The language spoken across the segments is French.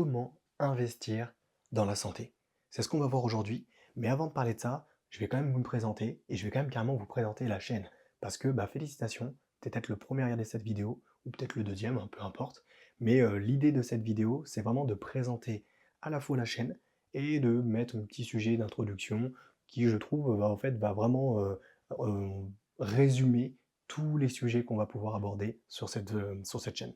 comment investir dans la santé. C'est ce qu'on va voir aujourd'hui, mais avant de parler de ça, je vais quand même vous me présenter et je vais quand même carrément vous présenter la chaîne. Parce que félicitations, peut-être le premier à regarder cette vidéo, ou peut-être le deuxième, hein, peu importe. Mais l'idée de cette vidéo, c'est vraiment de présenter à la fois la chaîne et de mettre un petit sujet d'introduction qui, je trouve, va vraiment euh, résumer tous les sujets qu'on va pouvoir aborder sur cette chaîne.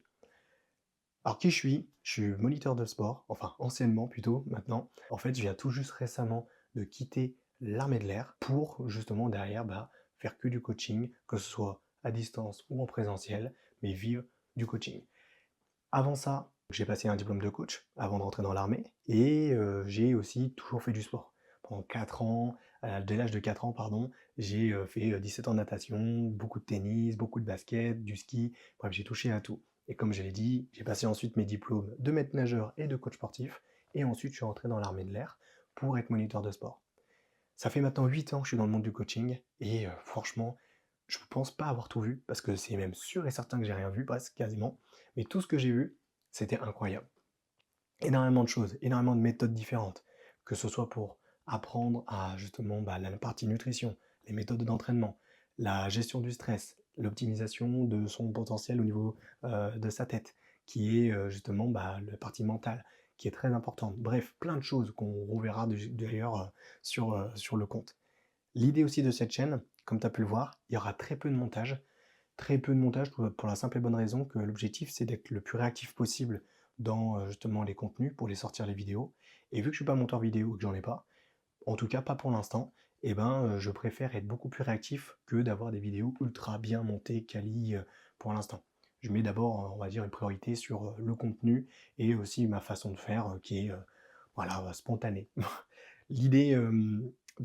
Alors qui je suis? Je suis moniteur de sport, enfin anciennement plutôt maintenant. En fait, je viens tout juste récemment de quitter l'armée de l'air pour justement derrière faire que du coaching, que ce soit à distance ou en présentiel, mais vivre du coaching. Avant ça, j'ai passé un diplôme de coach avant de rentrer dans l'armée et j'ai aussi toujours fait du sport. Pendant 4 ans, dès l'âge de 4 ans, pardon, j'ai fait 17 ans de natation, beaucoup de tennis, beaucoup de basket, du ski, bref, j'ai touché à tout. Et comme je l'ai dit, j'ai passé ensuite mes diplômes de maître nageur et de coach sportif, et ensuite je suis rentré dans l'armée de l'air pour être moniteur de sport. Ça fait maintenant 8 ans que je suis dans le monde du coaching, et franchement, je ne pense pas avoir tout vu, parce que c'est même sûr et certain que j'ai rien vu, presque quasiment, mais tout ce que j'ai vu, c'était incroyable. Énormément de choses, énormément de méthodes différentes, que ce soit pour apprendre à justement la partie nutrition, les méthodes d'entraînement, la gestion du stress, l'optimisation de son potentiel au niveau de sa tête, qui est justement la partie mentale, qui est très importante. Bref, plein de choses qu'on reverra d'ailleurs sur le compte. L'idée aussi de cette chaîne, comme tu as pu le voir, il y aura très peu de montage pour la simple et bonne raison que l'objectif c'est d'être le plus réactif possible dans justement les contenus pour les sortir les vidéos. Et vu que je suis pas monteur vidéo et que j'en ai pas, en tout cas pas pour l'instant, je préfère être beaucoup plus réactif que d'avoir des vidéos ultra bien montées, quali pour l'instant. Je mets d'abord, on va dire, une priorité sur le contenu et aussi ma façon de faire qui est voilà, spontanée. L'idée,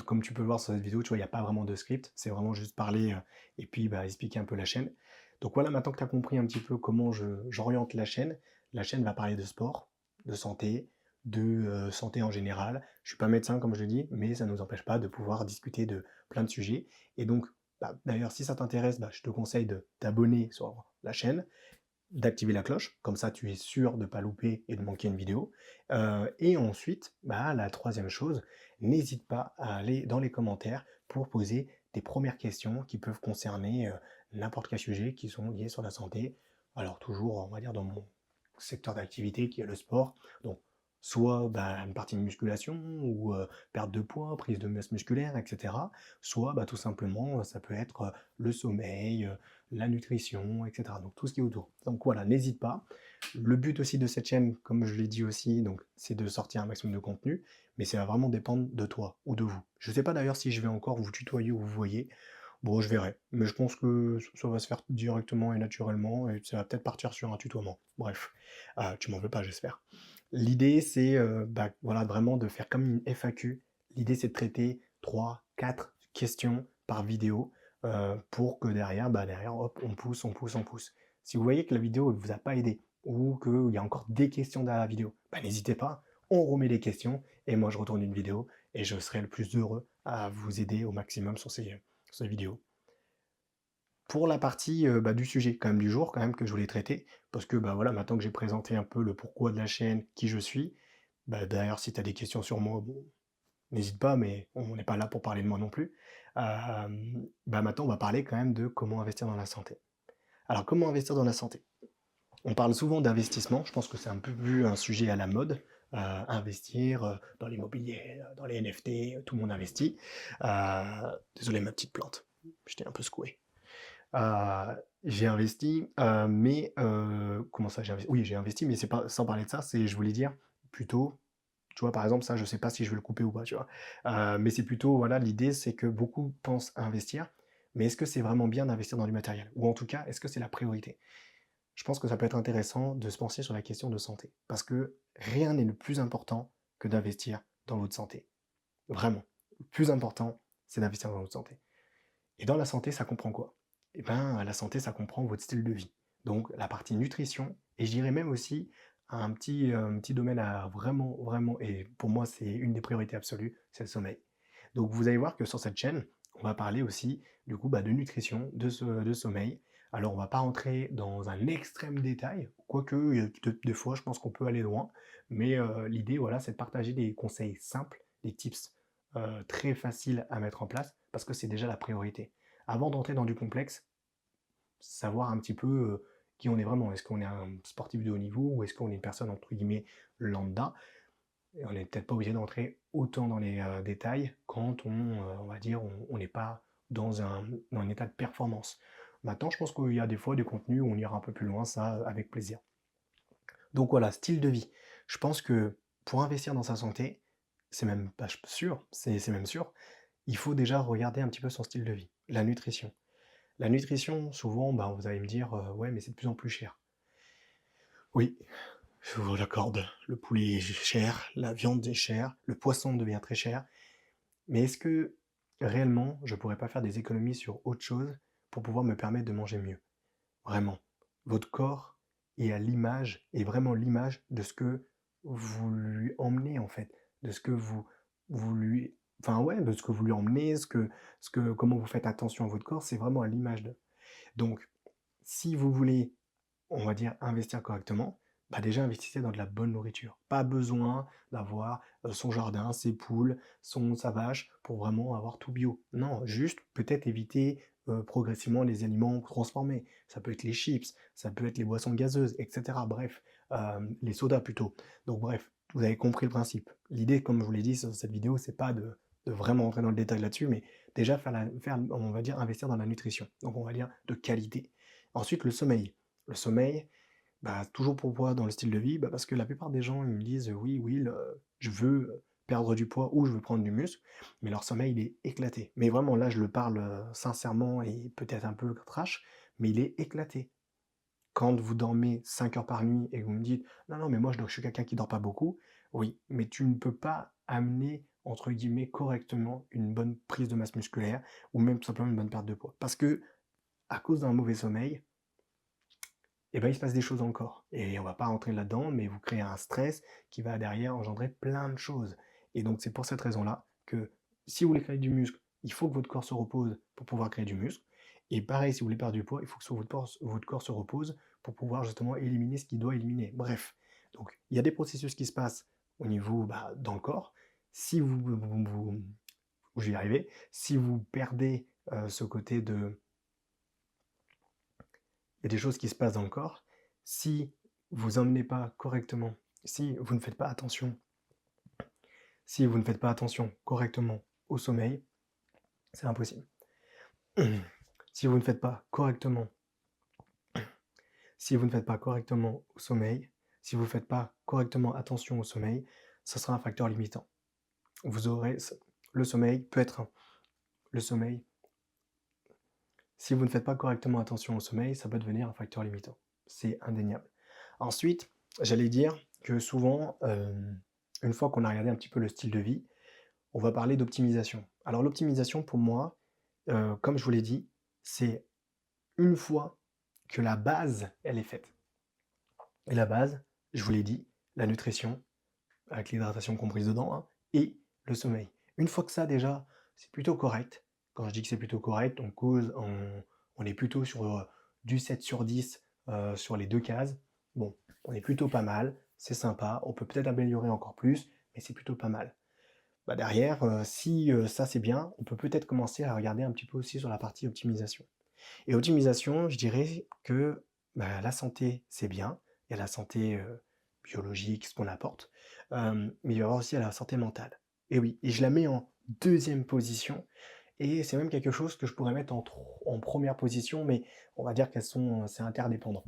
comme tu peux le voir sur cette vidéo, tu vois, il n'y a pas vraiment de script, c'est vraiment juste parler et puis expliquer un peu la chaîne. Donc voilà, maintenant que tu as compris un petit peu comment j'oriente la chaîne va parler de sport, de santé en général. Je suis pas médecin comme je le dis, mais ça ne nous empêche pas de pouvoir discuter de plein de sujets. Et donc, d'ailleurs, si ça t'intéresse, je te conseille de t'abonner sur la chaîne, d'activer la cloche, comme ça tu es sûr de ne pas louper et de manquer une vidéo. Et ensuite, la troisième chose, n'hésite pas à aller dans les commentaires pour poser tes premières questions qui peuvent concerner n'importe quel sujet qui sont liés sur la santé. Alors toujours, on va dire, dans mon secteur d'activité qui est le sport. Donc soit une partie de musculation ou perte de poids, prise de masse musculaire, etc. Soit tout simplement, ça peut être le sommeil, la nutrition, etc. Donc tout ce qui est autour. Donc voilà, n'hésite pas. Le but aussi de cette chaîne, comme je l'ai dit aussi, donc c'est de sortir un maximum de contenu, mais ça va vraiment dépendre de toi ou de vous. Je ne sais pas d'ailleurs si je vais encore vous tutoyer ou vous voyez. Bon, je verrai, mais je pense que ça va se faire directement et naturellement, et ça va peut-être partir sur un tutoiement. Bref, tu m'en veux pas, j'espère. L'idée, c'est voilà, vraiment de faire comme une FAQ. L'idée, c'est de traiter 3, 4 questions par vidéo pour que derrière, hop, on pousse, on pousse, on pousse. Si vous voyez que la vidéo ne vous a pas aidé ou qu'il y a encore des questions derrière la vidéo, n'hésitez pas, on remet les questions et moi je retourne une vidéo et je serai le plus heureux à vous aider au maximum sur ces vidéos. Pour la partie du sujet quand même du jour quand même que je voulais traiter, parce que voilà, maintenant que j'ai présenté un peu le pourquoi de la chaîne, qui je suis, d'ailleurs si tu as des questions sur moi, bon, n'hésite pas, mais on n'est pas là pour parler de moi non plus. Maintenant on va parler quand même de comment investir dans la santé. Alors comment investir dans la santé? On parle souvent d'investissement, je pense que c'est un peu plus un sujet à la mode, investir dans l'immobilier, dans les NFT, tout le monde investit. Désolé ma petite plante, j'étais un peu secoué. J'ai investi, comment ça j'ai investi? Oui, j'ai investi, mais c'est pas sans parler de ça, c'est je voulais dire plutôt, tu vois, par exemple, ça, je sais pas si je vais le couper ou pas, tu vois? Mais c'est plutôt, voilà, l'idée, c'est que beaucoup pensent à investir, mais est-ce que c'est vraiment bien d'investir dans du matériel? Ou en tout cas, est-ce que c'est la priorité? Je pense que ça peut être intéressant de se pencher sur la question de santé, parce que rien n'est le plus important que d'investir dans votre santé. Vraiment. Le plus important, c'est d'investir dans votre santé. Et dans la santé, ça comprend quoi? La santé, ça comprend votre style de vie. Donc la partie nutrition, et je dirais même aussi un petit domaine à vraiment, vraiment, et pour moi c'est une des priorités absolues, c'est le sommeil. Donc vous allez voir que sur cette chaîne, on va parler aussi du coup de nutrition, de sommeil, Alors, on va pas rentrer dans un extrême détail, quoique, des fois, je pense qu'on peut aller loin, mais l'idée, voilà, c'est de partager des conseils simples, des tips très faciles à mettre en place, parce que c'est déjà la priorité. Avant d'entrer dans du complexe, savoir un petit peu qui on est vraiment. Est-ce qu'on est un sportif de haut niveau ou est-ce qu'on est une personne entre guillemets lambda? Et on n'est peut-être pas obligé d'entrer autant dans les détails quand on va dire, on n'est pas dans un état de performance. Maintenant, je pense qu'il y a des fois des contenus où on ira un peu plus loin, ça avec plaisir. Donc voilà, style de vie. Je pense que pour investir dans sa santé, c'est même pas sûr, c'est même sûr, il faut déjà regarder un petit peu son style de vie, la nutrition. La nutrition, souvent, bah, vous allez me dire, ouais, mais c'est de plus en plus cher. Oui, je vous l'accorde. Le poulet est cher, la viande est chère, le poisson devient très cher. Mais est-ce que réellement, je pourrais pas faire des économies sur autre chose pour pouvoir me permettre de manger mieux? Vraiment. Votre corps est à l'image, est vraiment l'image de ce que vous lui emmenez en fait, de ce que vous lui, enfin ouais, de ce que vous lui emmenez, comment vous faites attention à votre corps, c'est vraiment à l'image de. Donc, si vous voulez, on va dire, investir correctement, bah déjà investissez dans de la bonne nourriture. Pas besoin d'avoir son jardin, ses poules, sa vache pour vraiment avoir tout bio. Non, juste peut-être éviter progressivement les aliments transformés. Ça peut être les chips, ça peut être les boissons gazeuses, etc. Bref, les sodas plutôt. Donc bref, vous avez compris le principe. L'idée, comme je vous l'ai dit sur cette vidéo, c'est pas de vraiment entrer dans le détail là-dessus, mais déjà on va dire, investir dans la nutrition. Donc on va dire de qualité. Ensuite, le sommeil. Le sommeil, bah, toujours pourquoi dans le style de vie? Bah, parce que la plupart des gens, ils me disent: «Oui, Will, je veux perdre du poids ou je veux prendre du muscle», mais leur sommeil, il est éclaté. Mais vraiment là, je le parle, sincèrement et peut-être un peu trash, mais il est éclaté. Quand vous dormez 5 heures par nuit et que vous me dites: «Non, non, mais moi je suis quelqu'un qui dort pas beaucoup», oui, mais tu ne peux pas amener, entre guillemets, «correctement» une bonne prise de masse musculaire ou même tout simplement une bonne perte de poids. Parce que à cause d'un mauvais sommeil, et ben, il se passe des choses dans le corps. Et on va pas rentrer là-dedans, mais vous créez un stress qui va derrière engendrer plein de choses. Et donc c'est pour cette raison-là que si vous voulez créer du muscle, il faut que votre corps se repose pour pouvoir créer du muscle. Et pareil, si vous voulez perdre du poids, il faut que votre corps se repose pour pouvoir justement éliminer ce qu'il doit éliminer. Bref, donc il y a des processus qui se passent au niveau bah, dans le corps. Si je vais y arriver, si vous perdez ce côté de il y a des choses qui se passent dans le corps. Si vous emmenez pas correctement, si vous ne faites pas attention, si vous ne faites pas attention correctement au sommeil, c'est impossible. Si vous ne faites pas correctement, si vous ne faites pas correctement au sommeil, si vous ne faites pas correctement attention au sommeil, ça sera un facteur limitant. Vous aurez le sommeil peut être le sommeil. Si vous ne faites pas correctement attention au sommeil, ça peut devenir un facteur limitant. C'est indéniable. Ensuite, j'allais dire que souvent, une fois qu'on a regardé un petit peu le style de vie, on va parler d'optimisation. Alors l'optimisation pour moi, comme je vous l'ai dit, c'est une fois que la base, elle est faite. Et la base, je vous l'ai dit, la nutrition, avec l'hydratation comprise dedans, hein, et le sommeil. Une fois que ça déjà, c'est plutôt correct. Quand je dis que c'est plutôt correct, on est plutôt sur du 7 sur 10 sur les deux cases. Bon, on est plutôt pas mal, c'est sympa, on peut peut-être améliorer encore plus, mais c'est plutôt pas mal. Bah derrière, si ça c'est bien, on peut peut-être commencer à regarder un petit peu aussi sur la partie optimisation. Et optimisation, je dirais que bah, la santé, c'est bien. Il y a la santé biologique, ce qu'on apporte, mais il va y avoir aussi la santé mentale. Et oui, et je la mets en deuxième position, et c'est même quelque chose que je pourrais mettre en première position, mais on va dire c'est interdépendant.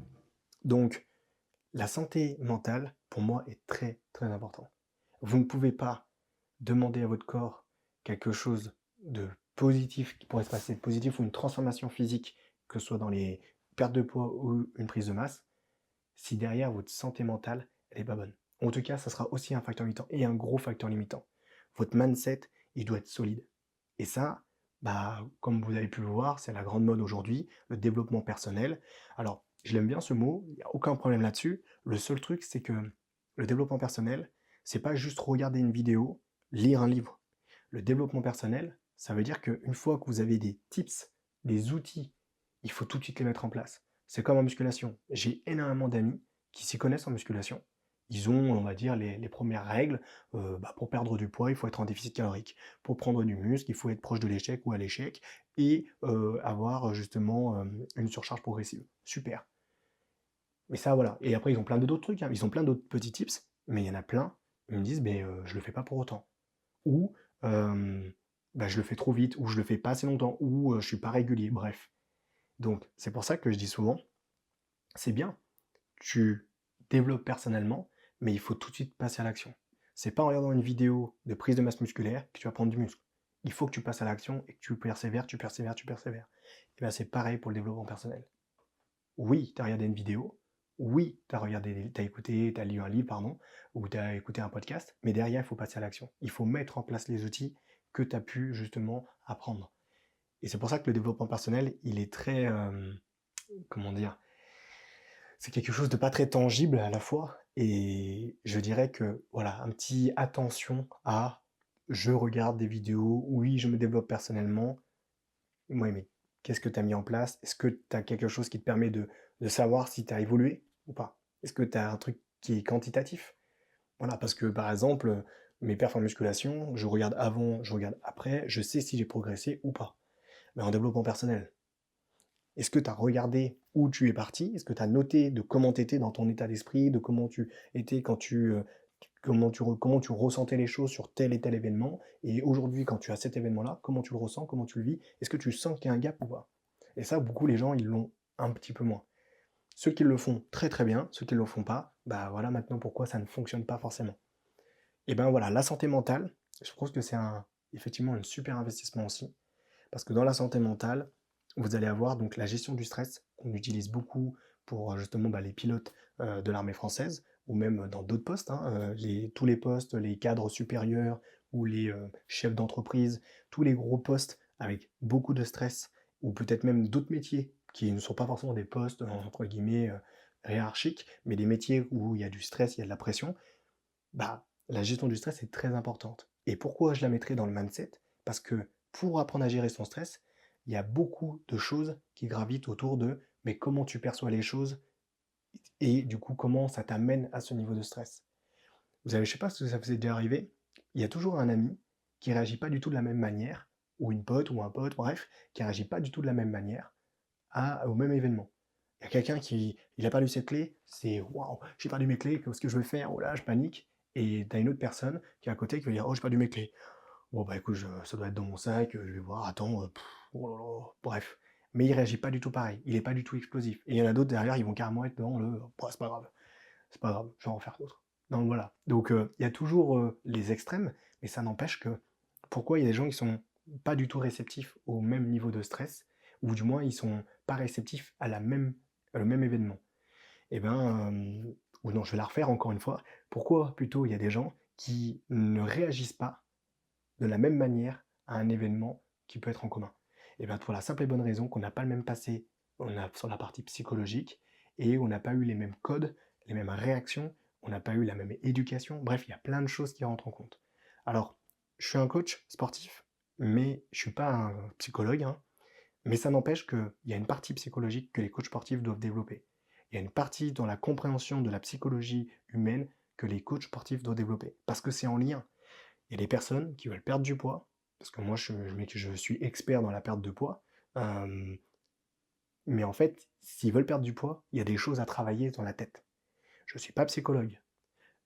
Donc, la santé mentale, pour moi, est très très important. Vous ne pouvez pas demander à votre corps quelque chose de positif, qui pourrait se passer de positif, ou une transformation physique, que ce soit dans les pertes de poids ou une prise de masse, si derrière votre santé mentale, elle n'est pas bonne. En tout cas, ça sera aussi un facteur limitant, et un gros facteur limitant. Votre mindset, il doit être solide. Et ça, bah, comme vous avez pu le voir, c'est la grande mode aujourd'hui, le développement personnel. Alors, je l'aime bien ce mot, il n'y a aucun problème là-dessus. Le seul truc, c'est que le développement personnel, c'est pas juste regarder une vidéo, lire un livre. Le développement personnel, ça veut dire qu'une fois que vous avez des tips, des outils il faut tout de suite les mettre en place. C'est comme en musculation. J'ai énormément d'amis qui s'y connaissent en musculation. Ils ont, on va dire, les premières règles. Pour perdre du poids, il faut être en déficit calorique. Pour prendre du muscle, il faut être proche de l'échec ou à l'échec et avoir justement une surcharge progressive. Super. Mais ça, voilà. Et après, ils ont plein d'autres trucs, hein. Ils ont plein d'autres petits tips, mais il y en a plein. Ils me disent, mais je le fais pas pour autant. Ou je le fais trop vite, ou je le fais pas assez longtemps, ou je suis pas régulier. Bref. Donc, c'est pour ça que je dis souvent, c'est bien, tu développes personnellement, mais il faut tout de suite passer à l'action. C'est pas en regardant une vidéo de prise de masse musculaire que tu vas prendre du muscle. Il faut que tu passes à l'action et que tu persévères, tu persévères, tu persévères. Et bien c'est pareil pour le développement personnel. Oui, tu as regardé une vidéo, oui, tu as écouté, tu as lu un livre, pardon, ou tu as écouté un podcast, mais derrière, il faut passer à l'action. Il faut mettre en place les outils que tu as pu justement apprendre. Et c'est pour ça que le développement personnel, il est très, comment dire, c'est quelque chose de pas très tangible à la fois. Et je dirais que, voilà, un petit attention à, je regarde des vidéos, oui, je me développe personnellement. Oui, mais qu'est-ce que tu as mis en place? Est-ce que tu as quelque chose qui te permet de savoir si tu as évolué ou pas? Est-ce que tu as un truc qui est quantitatif? Voilà, parce que par exemple, mes perfs en musculation, je regarde avant, je regarde après, je sais si j'ai progressé ou pas. Mais en développement personnel, est-ce que tu as regardé où tu es parti? Est-ce que tu as noté de comment tu étais dans ton état d'esprit, de comment tu étais quand comment tu ressentais les choses sur tel et tel événement? Et aujourd'hui, quand tu as cet événement-là, comment tu le ressens? Comment tu le vis? Est-ce que tu sens qu'il y a un gap ou pas? Et ça, beaucoup les gens, ils l'ont un petit peu moins. Ceux qui le font très très bien, ceux qui ne le font pas, bah voilà maintenant pourquoi ça ne fonctionne pas forcément. Et ben voilà, la santé mentale, je trouve que c'est effectivement un super investissement aussi. Parce que dans la santé mentale, vous allez avoir donc la gestion du stress, qu'on utilise beaucoup pour justement les pilotes de l'armée française, ou même dans d'autres postes, hein, tous les postes, les cadres supérieurs ou les chefs d'entreprise, tous les gros postes avec beaucoup de stress, ou peut-être même d'autres métiers qui ne sont pas forcément des postes entre guillemets hiérarchiques, mais des métiers où il y a du stress, il y a de la pression, la gestion du stress est très importante. Et pourquoi je la mettrais dans le mindset? Parce que pour apprendre à gérer son stress, il y a beaucoup de choses qui gravitent autour de mais comment tu perçois les choses et du coup comment ça t'amène à ce niveau de stress. Je ne sais pas si ça vous est déjà arrivé, il y a toujours un ami qui réagit pas du tout de la même manière, ou une pote ou un pote, bref, qui réagit pas du tout de la même manière au même événement. Il y a quelqu'un qui il a perdu ses clés, c'est waouh, j'ai perdu mes clés, qu'est-ce que je vais faire? Oh là, je panique. Et tu as une autre personne qui est à côté qui va dire oh, j'ai perdu mes clés. Bon, bah écoute, ça doit être dans mon sac, je vais voir, attends, oh là là, bref. Mais il réagit pas du tout pareil, il est pas du tout explosif. Et il y en a d'autres derrière, ils vont carrément être dans le bah, c'est pas grave, je vais en faire d'autres. Donc voilà. Donc il y a toujours les extrêmes, mais ça n'empêche que pourquoi il y a des gens qui sont pas du tout réceptifs au même niveau de stress, ou du moins ils sont pas réceptifs le même événement. Et ben, ou non, je vais la refaire encore une fois. Pourquoi plutôt il y a des gens qui ne réagissent pas de la même manière à un événement qui peut être en commun? Et bien pour la simple et bonne raison qu'on n'a pas le même passé on a sur la partie psychologique et on n'a pas eu les mêmes codes, les mêmes réactions, on n'a pas eu la même éducation. Bref, il y a plein de choses qui rentrent en compte. Alors, je suis un coach sportif, mais je ne suis pas un psychologue, hein, mais ça n'empêche qu'il y a une partie psychologique que les coachs sportifs doivent développer. Il y a une partie dans la compréhension de la psychologie humaine que les coachs sportifs doivent développer. Parce que c'est en lien. Il y a des personnes qui veulent perdre du poids, parce que moi je suis expert dans la perte de poids, euh, mais en fait, s'ils veulent perdre du poids, il y a des choses à travailler dans la tête. Je ne suis pas psychologue,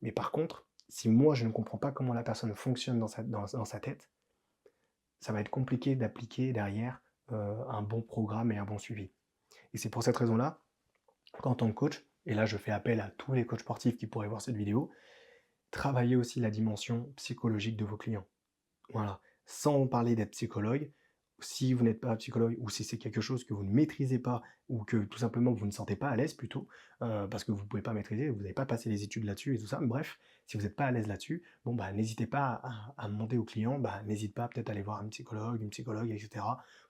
mais par contre, si moi je ne comprends pas comment la personne fonctionne dans sa tête, ça va être compliqué d'appliquer derrière un bon programme et un bon suivi. Et c'est pour cette raison-là qu'en tant que coach, et là je fais appel à tous les coachs sportifs qui pourraient voir cette vidéo, travaillez aussi la dimension psychologique de vos clients. Voilà. Sans parler d'être psychologue, si vous n'êtes pas psychologue ou si c'est quelque chose que vous ne maîtrisez pas ou que tout simplement vous ne sentez pas à l'aise plutôt, parce que vous ne pouvez pas maîtriser, vous n'avez pas passé les études là-dessus et tout ça, mais bref, si vous n'êtes pas à l'aise là-dessus, bon bah n'hésitez pas à demander au client, bah n'hésite pas peut-être à aller voir un psychologue, une psychologue, etc.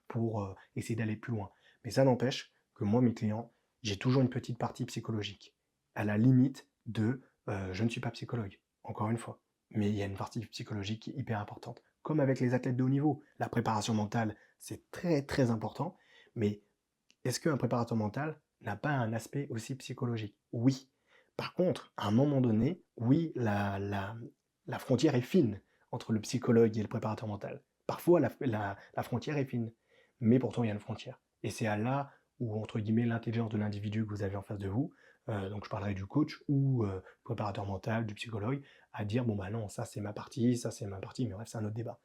pour essayer d'aller plus loin. Mais ça n'empêche que moi, mes clients, j'ai toujours une petite partie psychologique, à la limite de je ne suis pas psychologue, encore une fois. Mais il y a une partie psychologique qui est hyper importante. Comme avec les athlètes de haut niveau, la préparation mentale, c'est très très important, mais Est-ce qu'un préparateur mental n'a pas un aspect aussi psychologique? Oui. Par contre, à un moment donné, oui, la frontière est fine entre le psychologue et le préparateur mental. Parfois, la frontière est fine, mais pourtant, il y a une frontière. Et c'est à là où, entre guillemets, l'intelligence de l'individu que vous avez en face de vous, donc je parlerai du coach ou préparateur mental, du psychologue, à dire, bon bah non, ça c'est ma partie, ça c'est ma partie, mais bref, c'est un autre débat.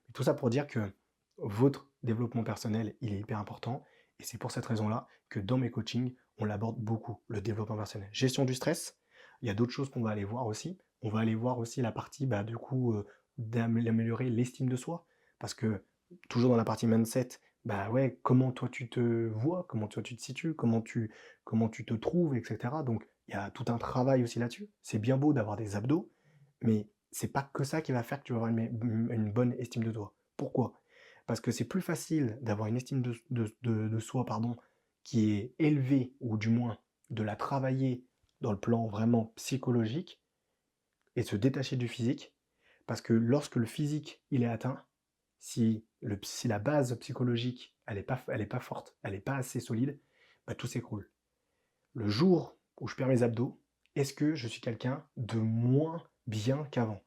Mais tout ça pour dire que votre développement personnel, il est hyper important, et c'est pour cette raison-là que dans mes coachings, on l'aborde beaucoup, le développement personnel. Gestion du stress, il y a d'autres choses qu'on va aller voir aussi. On va aller voir aussi la partie, bah, du coup, d'améliorer l'estime de soi, parce que toujours dans la partie mindset, bah ouais, comment toi tu te vois, comment toi tu te situes, comment tu te trouves, etc. Donc il y a tout un travail aussi là-dessus. C'est bien beau d'avoir des abdos, mais c'est pas que ça qui va faire que tu vas avoir une bonne estime de toi. Pourquoi? Parce que c'est plus facile d'avoir une estime de soi, pardon, qui est élevée, ou du moins de la travailler dans le plan vraiment psychologique, et se détacher du physique, parce que lorsque le physique il est atteint, si la base psychologique elle est pas forte, elle n'est pas assez solide, bah, tout s'écroule. Le jour où je perds mes abdos, est-ce que je suis quelqu'un de moins bien qu'avant?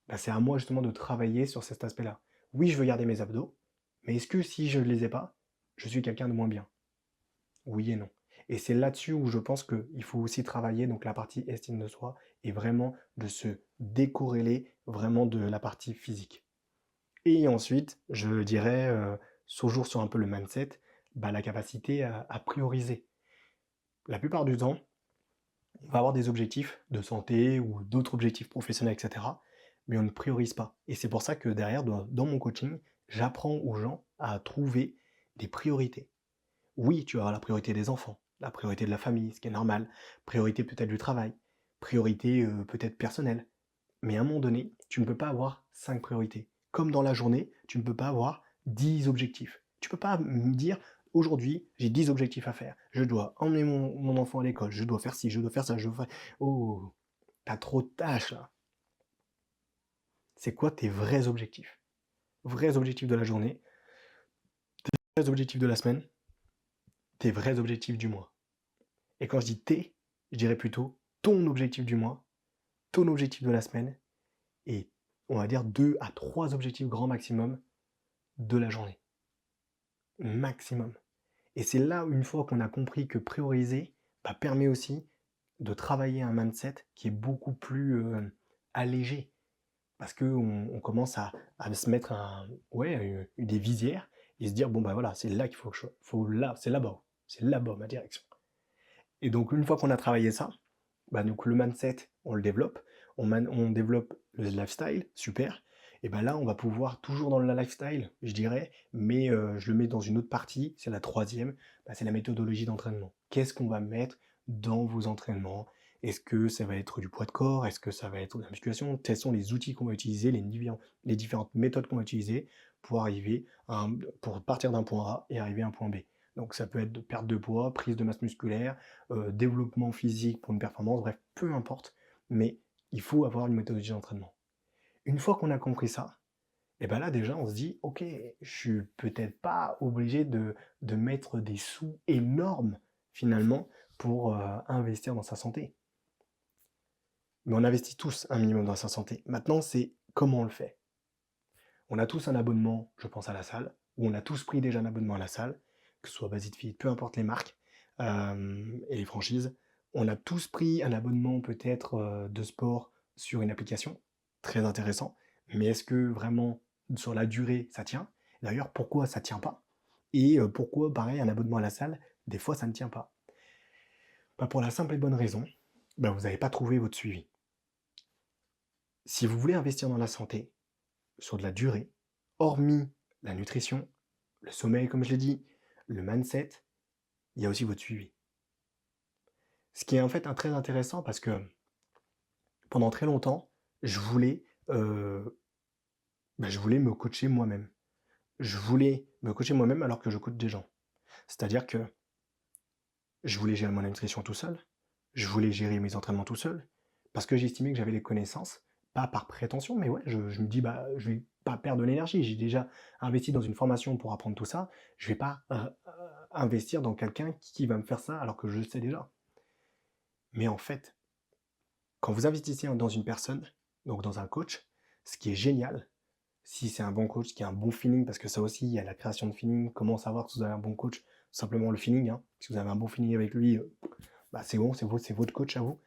Bah, c'est à moi justement de travailler sur cet aspect-là. Oui, je veux garder mes abdos, mais est-ce que si je ne les ai pas, je suis quelqu'un de moins bien? Oui et non. Et c'est là-dessus où je pense qu'il faut aussi travailler, donc la partie estime de soi, et vraiment de se décorréler vraiment de la partie physique. Et ensuite, je dirais, toujours sur un peu le mindset, bah, la capacité à prioriser. La plupart du temps, on va avoir des objectifs de santé ou d'autres objectifs professionnels, etc. Mais on ne priorise pas. Et c'est pour ça que derrière, dans mon coaching, j'apprends aux gens à trouver des priorités. Oui, tu vas avoir la priorité des enfants, la priorité de la famille, ce qui est normal, priorité peut-être du travail, priorité peut-être personnelle. Mais à un moment donné, tu ne peux pas avoir 5 priorités. Comme dans la journée, tu ne peux pas avoir 10 objectifs. Tu ne peux pas me dire, aujourd'hui, j'ai 10 objectifs à faire. Je dois emmener mon enfant à l'école, je dois faire ci, je dois faire ça, je dois faire... Oh, t'as trop de tâches là. C'est quoi tes vrais objectifs? Vrais objectifs de la journée, vrais objectifs de la semaine, tes vrais objectifs du mois. Et quand je dis tes, je dirais plutôt ton objectif du mois, ton objectif de la semaine, et on va dire 2 à 3 objectifs grand maximum de la journée. Maximum. Et c'est là, une fois qu'on a compris que prioriser bah, permet aussi de travailler un mindset qui est beaucoup plus allégé. Parce qu'on commence à se mettre des visières et se dire, bon bah voilà, c'est là qu'il c'est là-bas ma direction. Et donc une fois qu'on a travaillé ça, bah, donc le mindset, on le développe, on développe le lifestyle, super. Et ben là, on va pouvoir, toujours dans le lifestyle, je dirais, mais je le mets dans une autre partie, c'est la troisième, bah, c'est la méthodologie d'entraînement. Qu'est-ce qu'on va mettre dans vos entraînements? Est-ce que ça va être du poids de corps? Est-ce que ça va être de la musculation? Quels sont les outils qu'on va utiliser, les différentes méthodes qu'on va utiliser pour pour partir d'un point A et arriver à un point B? Donc ça peut être de perte de poids, prise de masse musculaire, développement physique pour une performance, bref, peu importe, mais il faut avoir une méthodologie d'entraînement. Une fois qu'on a compris ça, et ben là déjà on se dit, ok, je suis peut-être pas obligé de mettre des sous énormes finalement pour investir dans sa santé. Mais on investit tous un minimum dans sa santé. Maintenant, c'est comment on le fait. On a tous un abonnement, je pense, à la salle, ou on a tous pris déjà un abonnement à la salle, que ce soit Basic Fit, peu importe les marques et les franchises. On a tous pris un abonnement peut-être de sport sur une application, très intéressant, mais est-ce que vraiment sur la durée ça tient? D'ailleurs, pourquoi ça ne tient pas? Et pourquoi, pareil, un abonnement à la salle, des fois ça ne tient pas? Bah, pour la simple et bonne raison, bah, vous n'avez pas trouvé votre suivi. Si vous voulez investir dans la santé, sur de la durée, hormis la nutrition, le sommeil, comme je l'ai dit, le mindset, il y a aussi votre suivi. Ce qui est en fait très intéressant parce que pendant très longtemps, je voulais, je voulais me coacher moi-même. Je voulais me coacher moi-même alors que je coach des gens. C'est-à-dire que je voulais gérer mon nutrition tout seul, je voulais gérer mes entraînements tout seul, parce que j'estimais que j'avais les connaissances, pas par prétention, mais ouais, je me dis, bah, je vais pas perdre de l'énergie, j'ai déjà investi dans une formation pour apprendre tout ça, je vais pas investir dans quelqu'un qui va me faire ça alors que je le sais déjà? Mais en fait, quand vous investissez dans une personne, donc dans un coach, ce qui est génial, si c'est un bon coach qui a un bon feeling, parce que ça aussi, il y a la création de feeling, comment savoir si vous avez un bon coach, simplement le feeling, hein. Si vous avez un bon feeling avec lui, bah c'est bon, c'est votre coach à vous.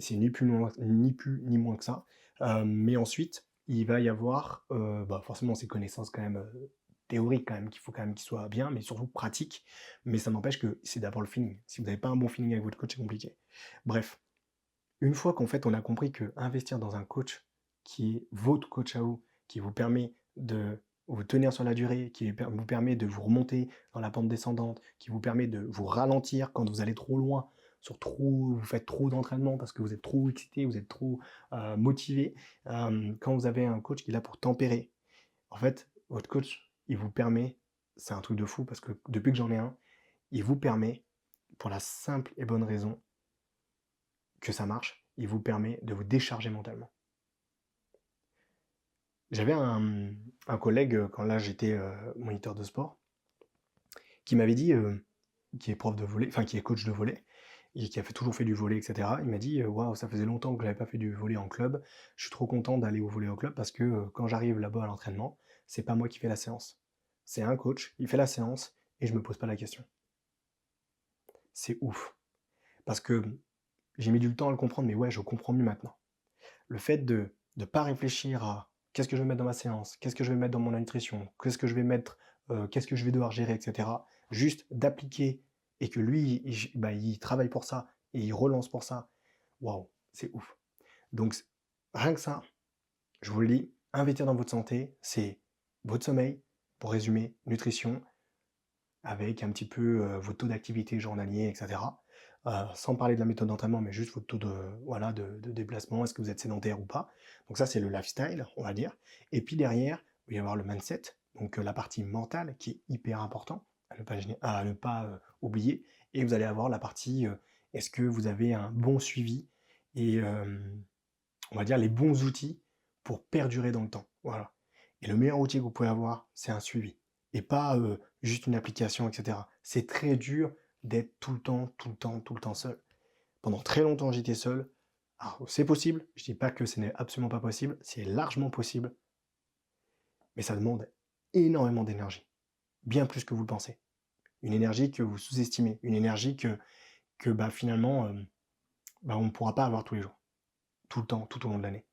C'est ni plus ni moins que ça. Mais ensuite, il va y avoir bah forcément ces connaissances quand même théoriques quand même, qu'il faut quand même qu'il soit bien, mais surtout pratique. Mais ça n'empêche que c'est d'abord le feeling. Si vous n'avez pas un bon feeling avec votre coach, c'est compliqué. Bref, une fois qu'en fait on a compris que investir dans un coach qui est votre coach à vous, qui vous permet de vous tenir sur la durée, qui vous permet de vous remonter dans la pente descendante, qui vous permet de vous ralentir quand vous allez trop loin, vous faites trop d'entraînement parce que vous êtes trop excité, vous êtes trop motivé. Quand vous avez un coach qui est là pour tempérer, en fait, votre coach, il vous permet, c'est un truc de fou parce que depuis que j'en ai un, il vous permet, pour la simple et bonne raison que ça marche, il vous permet de vous décharger mentalement. J'avais un collègue, quand là j'étais moniteur de sport, qui m'avait dit, qui est prof de volley, enfin qui est coach de volley, et qui a toujours fait du volley, etc. Il m'a dit, waouh, ça faisait longtemps que je n'avais pas fait du volley en club. Je suis trop content d'aller au volley au club parce que quand j'arrive là-bas à l'entraînement, c'est pas moi qui fais la séance. C'est un coach, il fait la séance et je me pose pas la question. C'est ouf. Parce que j'ai mis du temps à le comprendre, mais ouais, je comprends mieux maintenant. Le fait de ne pas réfléchir à qu'est-ce que je vais mettre dans ma séance, qu'est-ce que je vais mettre dans mon nutrition, qu'est-ce que je vais mettre, qu'est-ce que je vais devoir gérer, etc. Juste d'appliquer et que lui, il travaille pour ça et il relance pour ça. Waouh, c'est ouf. Donc, rien que ça, je vous le dis, investir dans votre santé, c'est votre sommeil, pour résumer, nutrition, avec un petit peu votre taux d'activité journalier, etc. Sans parler de la méthode d'entraînement, mais juste votre taux de déplacement, est-ce que vous êtes sédentaire ou pas. Donc ça, c'est le lifestyle, on va dire. Et puis derrière, il va y avoir le mindset, donc la partie mentale qui est hyper important à ne pas oublier. Et vous allez avoir la partie, est-ce que vous avez un bon suivi et on va dire les bons outils pour perdurer dans le temps. Voilà. Et le meilleur outil que vous pouvez avoir, c'est un suivi. Et pas juste une application, etc. C'est très dur d'être tout le temps, tout le temps, tout le temps seul. Pendant très longtemps, j'étais seul. Alors, c'est possible, je dis pas que ce n'est absolument pas possible, c'est largement possible, mais ça demande énormément d'énergie. Bien plus que vous le pensez. Une énergie que vous sous-estimez, une énergie que bah, finalement, on ne pourra pas avoir tous les jours, tout le temps, tout au long de l'année.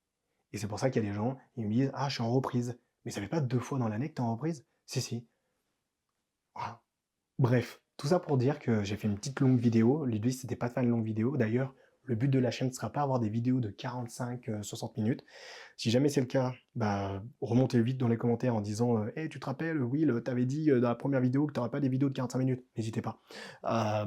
Et c'est pour ça qu'il y a des gens, ils me disent ah, je suis en reprise. Mais ça fait pas 2 fois dans l'année que tu es en reprise? Si, si. Voilà. Bref, tout ça pour dire que j'ai fait une petite longue vidéo. L'idée, c'était pas de faire une longue vidéo. D'ailleurs, le but de la chaîne ne sera pas avoir des vidéos de 45-60 minutes. Si jamais c'est le cas, bah, remontez vite dans les commentaires en disant hey, tu te rappelles, Will, t'avais dit dans la première vidéo que tu n'auras pas des vidéos de 45 minutes. N'hésitez pas.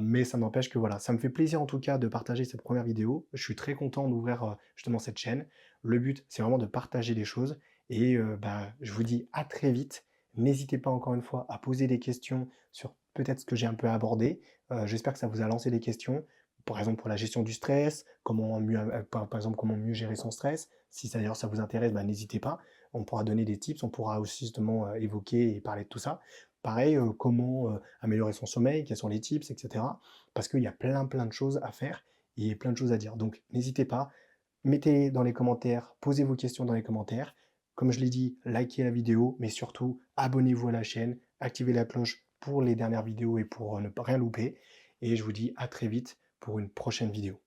Mais ça n'empêche que voilà, ça me fait plaisir en tout cas de partager cette première vidéo. Je suis très content d'ouvrir justement cette chaîne. Le but, c'est vraiment de partager des choses. Et bah, je vous dis à très vite. N'hésitez pas encore une fois à poser des questions sur peut-être ce que j'ai un peu abordé. J'espère que ça vous a lancé des questions. Par exemple pour la gestion du stress, par exemple comment mieux gérer son stress. Si d'ailleurs ça vous intéresse, bah, n'hésitez pas. On pourra donner des tips, on pourra aussi justement évoquer et parler de tout ça. Pareil, comment améliorer son sommeil, quels sont les tips, etc. Parce qu'il y a plein de choses à faire et plein de choses à dire. Donc n'hésitez pas, mettez dans les commentaires, posez vos questions dans les commentaires. Comme je l'ai dit, likez la vidéo, mais surtout abonnez-vous à la chaîne, activez la cloche pour les dernières vidéos et pour ne pas rien louper. Et je vous dis à très vite pour une prochaine vidéo.